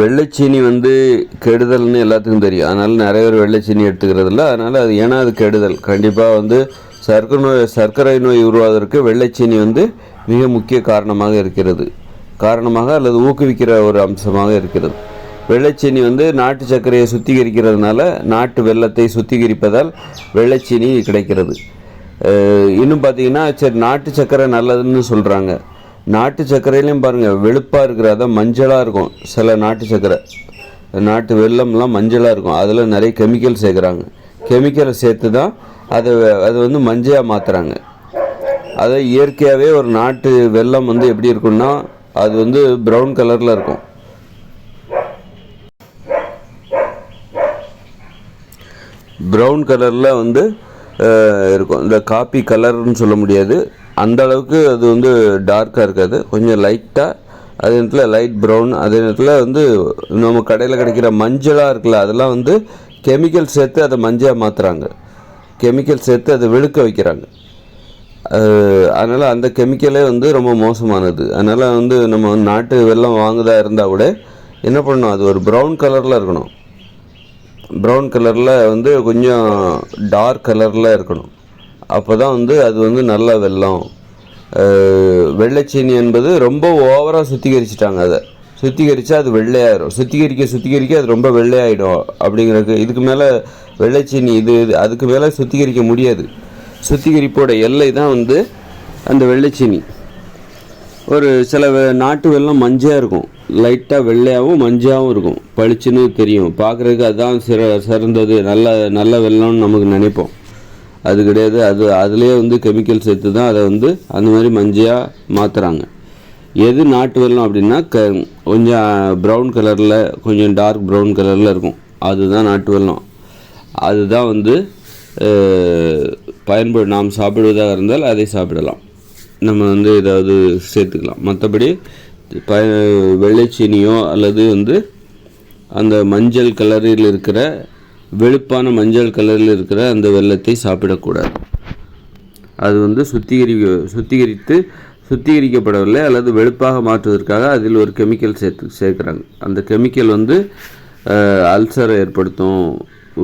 வெள்ளைச்சீனி கெடுதல்னு எல்லாத்துக்கும் தெரியும். அதனால் நிறைய பேர் வெள்ளைச்சீனி எடுத்துக்கிறதில்ல. அதனால் அது ஏன்னா அது கெடுதல். கண்டிப்பாக சர்க்கரை நோய் உருவாவதற்கு வெள்ளைச்சீனி மிக முக்கிய காரணமாக அல்லது ஊக்குவிக்கிற ஒரு அம்சமாக இருக்கிறது. வெள்ளைச்சீனி நாட்டு சர்க்கரையை சுத்திகரிக்கிறதுனால, நாட்டு வெல்லத்தை சுத்திகரிப்பதால் வெள்ளைச்சீனி கிடைக்கிறது. இன்னும் பார்த்திங்கன்னா, சரி நாட்டு சர்க்கரை நல்லதுன்னு சொல்கிறாங்க. நாட்டு சர்க்கரையிலையும் பாருங்கள், வெளுப்பாக இருக்கிற, அதான் மஞ்சளாக இருக்கும். சில நாட்டு வெல்லம்லாம் மஞ்சளாக இருக்கும். அதில் நிறைய கெமிக்கல் சேர்க்குறாங்க. கெமிக்கலை சேர்த்து தான் அது மஞ்சளாக மாற்றுறாங்க. அதை இயற்கையாகவே ஒரு நாட்டு வெல்லம் எப்படி இருக்குன்னா, அது ப்ரௌன் கலரில் இருக்கும். ப்ரௌன் கலரில் இருக்கும். இந்த காப்பி கலர்னு சொல்ல முடியாது, அந்த அளவுக்கு அது டார்க்காக இருக்காது. கொஞ்சம் லைட்டாக, அதே நேரத்தில் லைட் ப்ரௌன். அதே நேரத்தில் நம்ம கடையில் கிடைக்கிற மஞ்சளாக இருக்குல்ல, அதெல்லாம் கெமிக்கல் சேர்த்து அதை மஞ்சளாக மாற்றுறாங்க. கெமிக்கல் சேர்த்து அதை வெளுக்க வைக்கிறாங்க. அதனால் அந்த கெமிக்கலே ரொம்ப மோசமானது. அதனால் நம்ம நாட்டு வெல்லம் வாங்குதா இருந்தால் கூட என்ன பண்ணணும், அது ஒரு ப்ரௌன் கலரில் இருக்கணும். ப்ரௌன் கலரில் கொஞ்சம் டார்க் கலரில் இருக்கணும். அப்போ தான் அது நல்ல வெல்லம். வெள்ளைச்சீனி என்பது ரொம்ப ஓவராக சுத்திகரிச்சிட்டாங்க. அதை சுத்திகரித்தா அது வெள்ளையாயிடும். சுத்திகரிக்க அது ரொம்ப வெள்ளையாயிடும். அப்படிங்கிறதுக்கு இதுக்கு மேலே வெள்ளைச்சீனி அதுக்கு மேலே சுத்திகரிக்க முடியாது. சுத்திகரிப்போட எல்லை தான் அந்த வெள்ளைச்சீனி. ஒரு சில நாட்டு வெல்லம் மஞ்சளாக இருக்கும், லைட்டாக வெள்ளையாகவும் மஞ்சளாகவும் இருக்கும், பளிச்சுன்னு தெரியும். பார்க்குறதுக்கு அதுதான் சிறந்தது, நல்ல வெல்லம்னு நமக்கு நினைப்போம். அது கிடையாது. அதுலேயே கெமிக்கல் சேர்த்து தான் அதை அந்த மாதிரி மஞ்சளாக மாற்றுறாங்க. எது நாட்டு வெல்லம் அப்படின்னா கொஞ்சம் ப்ரௌன் கலரில், கொஞ்சம் டார்க் ப்ரௌன் கலரில் இருக்கும். அதுதான் நாட்டு வெல்லம். அதுதான் நாம் சாப்பிடுவதாக இருந்தால் அதை சாப்பிடலாம். நம்ம ஏதாவது சேர்த்துக்கலாம். மற்றபடி வெள்ளைச்சீனியோ அல்லது அந்த மஞ்சள் கலரில் இருக்கிற, வெளுப்பான மஞ்சள் கலரில் இருக்கிற அந்த வெல்லத்தை சாப்பிடக்கூடாது. அது சுத்திகரிக்கப்படவில்லை அல்லது வெளுப்பாக மாற்றுவதற்காக அதில் ஒரு கெமிக்கல் சேர்க்குறாங்க. அந்த கெமிக்கல் அல்சரை ஏற்படுத்தும்,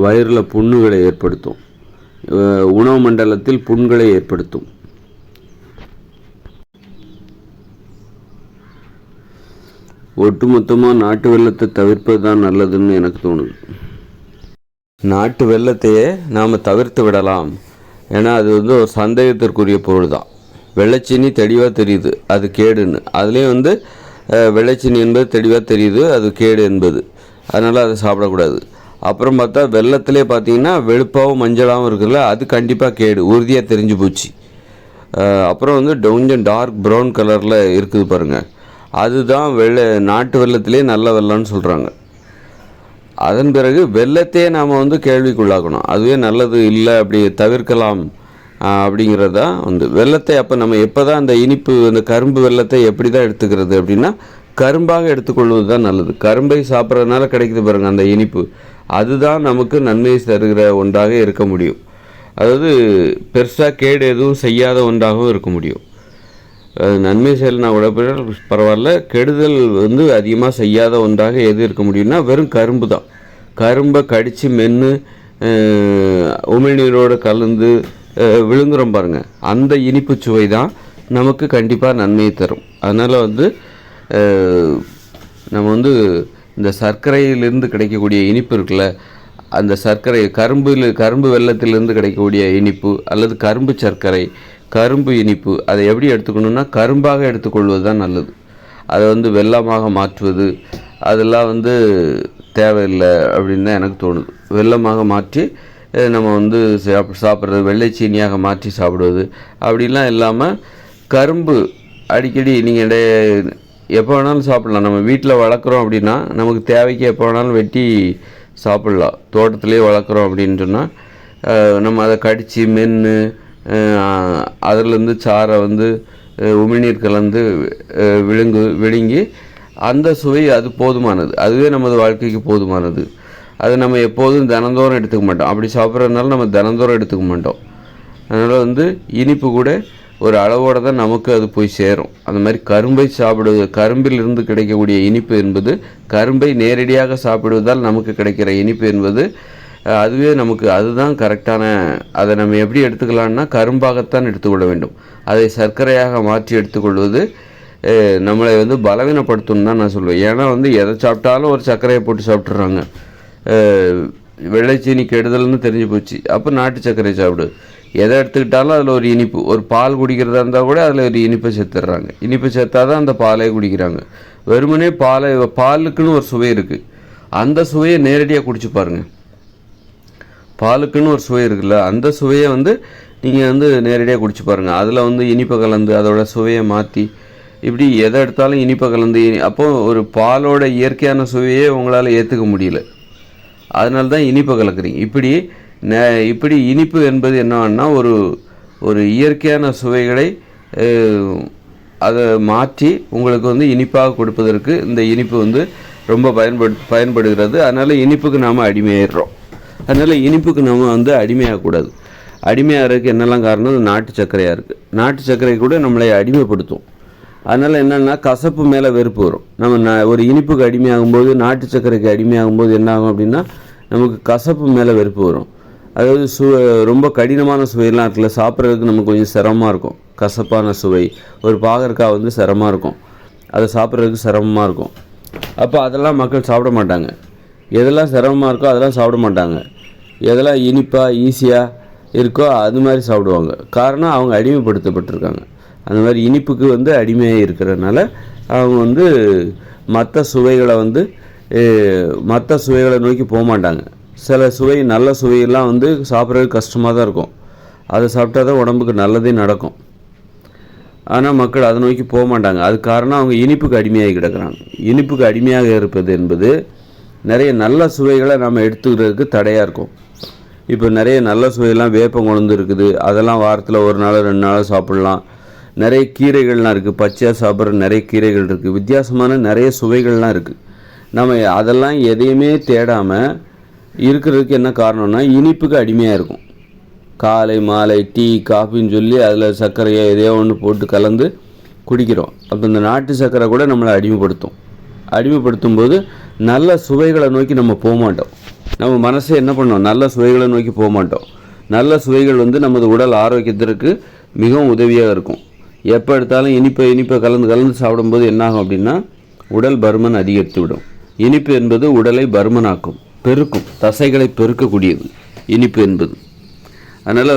வயிறில் புண்ணுகளை ஏற்படுத்தும், உணவு மண்டலத்தில் புண்களை ஏற்படுத்தும். ஒட்டுமொத்தமாக நாட்டு வெல்லத்தை தவிர்ப்பது தான் நல்லதுன்னு எனக்கு தோணுது. நாட்டு வெல்லத்தையே நாம் தவிர்த்து விடலாம். ஏன்னா அது ஒரு சந்தேகத்திற்குரிய பொருள் தான். வெள்ளைச்சீனி தெளிவாக தெரியுது அது கேடுன்னு. அதுலேயும் வெள்ளைச்சீனி என்பது தெளிவாக தெரியுது அது கேடு என்பது. அதனால் அதை சாப்பிடக்கூடாது. அப்புறம் பார்த்தா வெல்லத்திலே பார்த்தீங்கன்னா வெளுப்பாகவும் மஞ்சளாகவும் இருக்குல்ல, அது கண்டிப்பாக கேடு, உறுதியாக தெரிஞ்சு போச்சு. அப்புறம் கொஞ்சம் டார்க் ப்ரௌன் கலரில் இருக்குது பாருங்கள், அதுதான் நாட்டு வெல்லத்திலே நல்ல வெல்லம்னு சொல்கிறாங்க. அதன் பிறகு வெல்லத்தையே நாம் கேள்விக்குள்ளாக்கணும். அதுவே நல்லது இல்லை, அப்படி தவிர்க்கலாம் அப்படிங்கிறதா வெல்லத்தை. அப்போ நம்ம எப்போ தான் அந்த இனிப்பு, அந்த கரும்பு வெல்லத்தை எப்படி தான் எடுத்துக்கிறது அப்படின்னா, கரும்பாக எடுத்துக்கொள்வது தான் நல்லது. கரும்பை சாப்பிட்றதுனால கிடைக்குது பாருங்கள் அந்த இனிப்பு, அதுதான் நமக்கு நன்மை தருகிற ஒன்றாக இருக்க முடியும். அதாவது பெருசாக கேடு எதுவும் செய்யாத ஒன்றாகவும் இருக்க முடியும். நன்மை செயல்னா கூட பரவாயில்ல, கெடுதல் அதிகமாக செய்யாத ஒன்றாக எது இருக்க முடியும்னா வெறும் கரும்பு தான். கரும்பை கடித்து மென்று உமிழ்நீரோடு கலந்து விழுங்குறோம் பாருங்கள், அந்த இனிப்பு சுவை தான் நமக்கு கண்டிப்பாக நன்மையை தரும். அதனால் நம்ம இந்த சர்க்கரையிலிருந்து கிடைக்கக்கூடிய இனிப்பு இருக்குல்ல, அந்த சர்க்கரை கரும்பு வெல்லத்திலிருந்து கிடைக்கக்கூடிய இனிப்பு அல்லது கரும்பு சர்க்கரை, கரும்பு இனிப்பு, அதை எப்படி எடுத்துக்கணுன்னா கரும்பாக எடுத்துக்கொள்வது தான் நல்லது. அதை வெல்லமாக மாற்றுவது அதெல்லாம் தேவையில்லை அப்படின்னு தான் எனக்கு தோணுது. வெல்லமாக மாற்றி நம்ம சாப்பிட்றது, வெள்ளைச்சீனியாக மாற்றி சாப்பிடுவது அப்படிலாம் இல்லாமல், கரும்பு அடிக்கடி நீங்கள் எப்போ வேணாலும் சாப்பிட்லாம். நம்ம வீட்டில் வளர்க்குறோம் அப்படின்னா நமக்கு தேவைக்கு எப்போ வேணாலும் வெட்டி சாப்பிட்லாம். தோட்டத்திலே வளர்க்குறோம் அப்படின்னு சொன்னால் நம்ம அதை கடித்து மென்று அதிலேருந்து சாரை உமிழ்நீர் கலந்து விழுங்கி அந்த சுவை அது போதுமானது. அதுவே நமது வாழ்க்கைக்கு போதுமானது. அதை நம்ம எப்போதும் தினந்தோறும் எடுத்துக்க மாட்டோம். அப்படி சாப்பிட்றதுனால நம்ம தினந்தோறும் எடுத்துக்க மாட்டோம். அதனால் இனிப்பு கூட ஒரு அளவோடு தான் நமக்கு அது போய் சேரும். அந்த மாதிரி கரும்பிலிருந்து கிடைக்கக்கூடிய இனிப்பு என்பது கரும்பை நேரடியாக சாப்பிடுவதால் நமக்கு கிடைக்கிற இனிப்பு என்பது அதுவே நமக்கு அதுதான் கரெக்டான. அதை நம்ம எப்படி எடுத்துக்கலான்னா கரும்பாகத்தான் எடுத்துக்கொள்ள வேண்டும். அதை சர்க்கரையாக மாற்றி எடுத்துக்கொள்வது நம்மளை பலவீனப்படுத்தணும்னு தான் நான் சொல்லுவேன். ஏன்னா எதை சாப்பிட்டாலும் ஒரு சர்க்கரையை போட்டு சாப்பிட்றாங்க. வெள்ளைச்சீனி கெடுதல்னு தெரிஞ்சு போச்சு. அப்போ நாட்டு சர்க்கரை சாப்பிடு. எதை எடுத்துக்கிட்டாலும் அதில் ஒரு இனிப்பு, ஒரு பால் குடிக்கிறதா இருந்தால் கூட அதில் ஒரு இனிப்பை சேர்த்துடுறாங்க. இனிப்பை சேர்த்தா தான் அந்த பாலை குடிக்கிறாங்க. வெறுமனே பாலுக்குன்னு ஒரு சுவை இருக்குது. அந்த சுவையை நேரடியாக குடிச்சு பாருங்கள். பாலுக்குன்னு ஒரு சுவை இருக்குல்ல, அந்த சுவையை நீங்கள் நேரடியாக குடிச்சு பாருங்கள். அதில் இனிப்பை கலந்து அதோட சுவையை மாற்றி இப்படி எதை எடுத்தாலும் இனிப்பை கலந்து அப்போது ஒரு பாலோட இயற்கையான சுவையே உங்களால் ஏற்றுக்க முடியல. அதனால தான் இனிப்பை கலக்குறீங்க. இப்படி இனிப்பு என்பது என்னன்னா ஒரு இயற்கையான சுவைகளை அதை மாற்றி உங்களுக்கு இனிப்பாக கொடுப்பதற்கு இந்த இனிப்பு ரொம்ப பயன்படுகிறது. அதனால் இனிப்புக்கு நாம் அடிமையாயிடுறோம். அதனால் இனிப்புக்கு நம்ம அடிமையாகக்கூடாது. அடிமையாகிறதுக்கு என்னெல்லாம் காரணம்? நாட்டு சர்க்கரையாக இருக்குது. நாட்டு சர்க்கரை கூட நம்மளை அடிமைப்படுத்தும். அதனால் என்னென்னா கசப்பு மேலே வெறுப்பு வரும். நம்ம ஒரு இனிப்புக்கு அடிமையாகும்போது, நாட்டு சர்க்கரைக்கு அடிமையாகும்போது என்ன ஆகும் அப்படின்னா நமக்கு கசப்பு மேலே வெறுப்பு வரும். அதாவது ரொம்ப கடினமான சுவையெல்லாம் இருக்குல்ல, சாப்பிட்றதுக்கு நமக்கு கொஞ்சம் சிரமமாக இருக்கும். கசப்பான சுவை ஒரு பாகற்காய் சிரமமாக இருக்கும். அதை சாப்பிட்றதுக்கு சிரமமாக இருக்கும். அப்போ அதெல்லாம் மக்கள் சாப்பிட மாட்டாங்க. எதெல்லாம் சிரமமாக இருக்கோ அதெல்லாம் சாப்பிட மாட்டாங்க. எதெல்லாம் இனிப்பாக ஈஸியாக இருக்கோ அது மாதிரி சாப்பிடுவாங்க. காரணம் அவங்க அடிமைப்படுத்தப்பட்டிருக்காங்க. அந்த மாதிரி இனிப்புக்கு அடிமையாக இருக்கிறதுனால அவங்க மற்ற சுவைகளை நோக்கி போக மாட்டாங்க. சில சுவை, நல்ல சுவையெல்லாம் சாப்பிட்றதுக்கு கஷ்டமாக தான் இருக்கும். அதை சாப்பிட்டா தான் உடம்புக்கு நல்லதே நடக்கும். ஆனால் மக்கள் அதை நோக்கி போக மாட்டாங்க. அது காரணம் அவங்க இனிப்புக்கு அடிமையாகி கிடக்கிறாங்க. இனிப்புக்கு அடிமையாக இருப்பது என்பது நிறைய நல்ல சுவைகளை நம்ம எடுத்துக்கிறதுக்கு தடையாக இருக்கும். இப்போ நிறைய நல்ல சுவையெல்லாம் வேப்பங்குழந்து இருக்குது. அதெல்லாம் வாரத்தில் ஒரு நாள் 2 நாள் சாப்பிட்லாம். நிறைய கீரைகள்லாம் இருக்குது. பச்சையாக சாப்பிட்ற நிறைய கீரைகள் இருக்குது. வித்தியாசமான நிறைய சுவைகள்லாம் இருக்குது. நம்ம அதெல்லாம் எதையுமே தேடாமல் இருக்கிறதுக்கு என்ன காரணம்னா இனிப்புக்கு அடிமையாக இருக்கும். காலை மாலை டீ காஃபின்னு சொல்லி அதில் சர்க்கரையை எதையோ ஒன்று போட்டு கலந்து குடிக்கிறோம். அப்போ இந்த நாட்டு சர்க்கரை கூட நம்மளை அடிமைப்படுத்தும் போது நல்ல சுவைகளை நோக்கி நம்ம போக மாட்டோம். நம்ம மனசை என்ன பண்ணோம்? நல்ல சுவைகளை நோக்கி போக மாட்டோம். நல்ல சுவைகள் நமது உடல் ஆரோக்கியத்திற்கு மிகவும் உதவியாக இருக்கும். எப்போ எடுத்தாலும் இனிப்பை கலந்து சாப்பிடும்போது என்னாகும் அப்படின்னா உடல் பருமன் அதிகரித்து விடும். இனிப்பு என்பது உடலை பருமனாக்கும், பெருக்கும், தசைகளை பெருக்கக்கூடியது இனிப்பு என்பது. அதனால்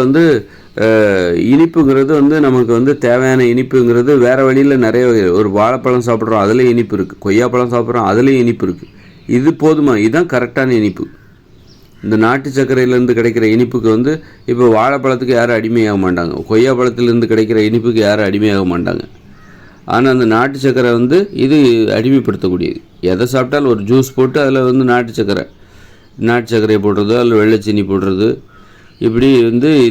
இனிப்புங்கிறது நமக்கு தேவையான இனிப்புங்கிறது வேறு வழியில் நிறைய. ஒரு வாழைப்பழம் சாப்பிட்றோம், அதில் இனிப்பு இருக்குது. கொய்யாப்பழம் சாப்பிட்றோம், அதுலேயும் இனிப்பு இருக்குது. இது போதுமா? இதுதான் கரெக்டான இனிப்பு. இந்த நாட்டு சர்க்கரையிலேருந்து கிடைக்கிற இனிப்புக்கு இப்போ வாழைப்பழத்துக்கு யாரும் அடிமையாக மாட்டாங்க. கொய்யாப்பழத்திலேருந்து கிடைக்கிற இனிப்புக்கு யாரும் அடிமையாக மாட்டாங்க. ஆனால் அந்த நாட்டு சர்க்கரை இது அடிமைப்படுத்தக்கூடியது. எதை சாப்பிட்டாலும் ஒரு ஜூஸ் போட்டு அதில் நாட்டு சர்க்கரையை போடுறது, அதில் வெள்ளைச்சீனி போடுறது, இப்படி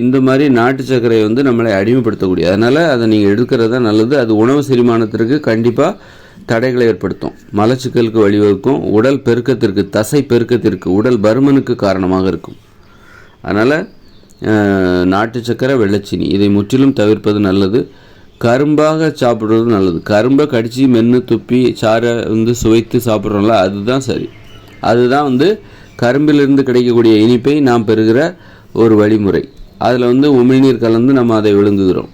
இந்த மாதிரி நாட்டு சர்க்கரையை நம்மளை அடிமைப்படுத்தக்கூடியது. அதனால் அதை நீங்கள் எடுக்கிறது தான் நல்லது. அது உணவு செரிமானத்திற்கு கண்டிப்பாக தடைகளை ஏற்படுத்தும், மலச்சிக்கலுக்கு வழிவகுக்கும், உடல் பெருக்கத்திற்கு, தசை பெருக்கத்திற்கு, உடல் பருமனுக்கு காரணமாக இருக்கும். அதனால் நாட்டு சர்க்கரை, வெள்ளைச்சீனி இதை முற்றிலும் தவிர்ப்பது நல்லது. கரும்பாக சாப்பிட்றது நல்லது. கரும்பை கடித்து மென்று துப்பி சாரை சுவைத்து சாப்பிட்றோம்ல, அதுதான் சரி. அதுதான் கரும்பிலிருந்து கிடைக்கக்கூடிய இனிப்பை நாம் பெறுகிற ஒரு வழிமுறை. அதில் உமிழ்நீர் கலந்து நம்ம அதை விழுங்குகிறோம்.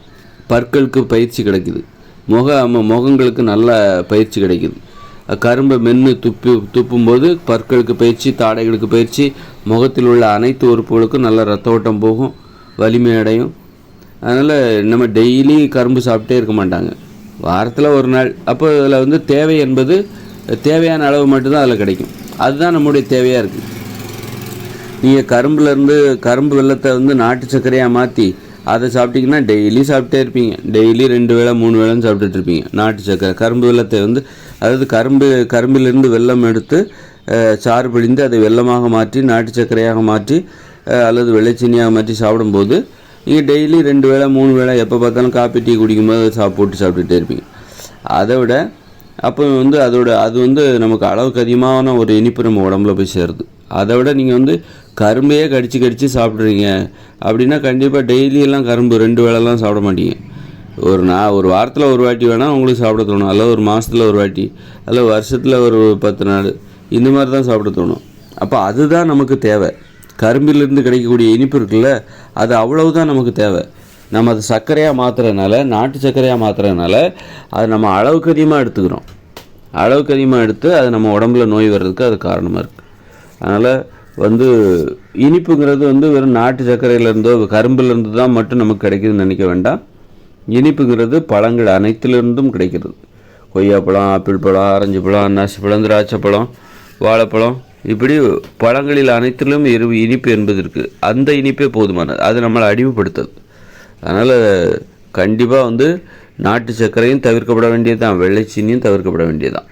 பற்களுக்கு பயிற்சி கிடைக்குது. முகங்களுக்கு நல்ல பயிற்சி கிடைக்குது. கரும்பை மென்று துப்பும்போது பற்களுக்கு பயிற்சி, தாடைகளுக்கு பயிற்சி, முகத்தில் உள்ள அனைத்து உறுப்புகளுக்கும் நல்ல ரத்த ஓட்டம் போகும், வலிமை அடையும். அதனால் நம்ம டெய்லி கரும்பு சாப்பிட்டே இருக்க மாட்டாங்க, வாரத்தில் ஒரு நாள். அப்போ அதில் தேவை என்பது தேவையான அளவு மட்டும்தான் அதில் கிடைக்கும். அதுதான் நம்முடைய தேவையாக இருக்குது. நீங்கள் கரும்பு வெல்லத்தை நாட்டு சர்க்கரையாக மாற்றி அதை சாப்பிட்டிங்கன்னா டெய்லி சாப்பிட்டே இருப்பீங்க. டெய்லி 2 வேளை 3 வேளைன்னு சாப்பிட்டுட்டு இருப்பீங்க. நாட்டு சர்க்கரை கரும்பு வெல்லத்தை அதாவது கரும்பிலிருந்து வெல்லம் எடுத்து சாறு பிழிந்து அதை வெல்லமாக மாற்றி நாட்டு சர்க்கரையாக மாற்றி அல்லது வெள்ளைச்சீனியாக மாற்றி சாப்பிடும்போது நீங்கள் டெய்லி 2 வேளை 3 வேளை எப்போ பார்த்தாலும் காப்பி டீ குடிக்கும்போது போட்டு சாப்பிட்டுட்டே இருப்பீங்க. அதை விட அப்போ அது நமக்கு அளவுக்கு அதிகமான ஒரு இனிப்பு நம்ம உடம்புல போய் சேருது. அதை விட நீங்கள் கரும்பையே கடித்து சாப்பிட்றீங்க அப்படின்னா கண்டிப்பாக டெய்லியெல்லாம் கரும்பு 2 வேளைலாம் சாப்பிட மாட்டீங்க. ஒரு வாரத்தில் ஒரு வாட்டி வேணால் உங்களுக்கு சாப்பிட தோணும், அல்ல ஒரு மாதத்தில் ஒரு வாட்டி, அல்ல வருஷத்தில் ஒரு 10 நாள், இந்த மாதிரி தான் சாப்பிட தோணும். அப்போ அதுதான் நமக்கு தேவை. கரும்பிலிருந்து கிடைக்கக்கூடிய இனிப்பு இருக்குல்ல, அது அவ்வளவுதான் நமக்கு தேவை. நம்ம அதை சர்க்கரையாக மாற்றுறதுனால, நாட்டு சர்க்கரையாக மாற்றுறதுனால அது நம்ம அளவுக்கு அதிகமாக எடுத்துக்கிறோம். அளவுக்கு அதிகமாக எடுத்து அது நம்ம உடம்புல நோய் வர்றதுக்கு அது காரணமாக இருக்குது. அதனால் இனிப்புங்கிறது வெறும் நாட்டு சர்க்கரையிலேருந்தோ கரும்புலேருந்து தான் மட்டும் நமக்கு கிடைக்குதுன்னு நினைக்க வேண்டாம். இனிப்புங்கிறது பழங்கள் அனைத்திலிருந்தும் கிடைக்கிறது. கொய்யாப்பழம், ஆப்பிள் பழம், ஆரஞ்சு பழம், அன்னாசி பழம், திராட்சை பழம், வாழைப்பழம், இப்படி பழங்களில் அனைத்திலும் இனிப்பு என்பது இருக்குது. அந்த இனிப்பே போதுமானது, அது நம்மளை அடிமைப்படுத்துது. அதனால் கண்டிப்பாக நாட்டு சர்க்கரையும் தவிர்க்கப்பட வேண்டியது தான், வெள்ளை சீனியும் தவிர்க்கப்பட வேண்டியது தான்.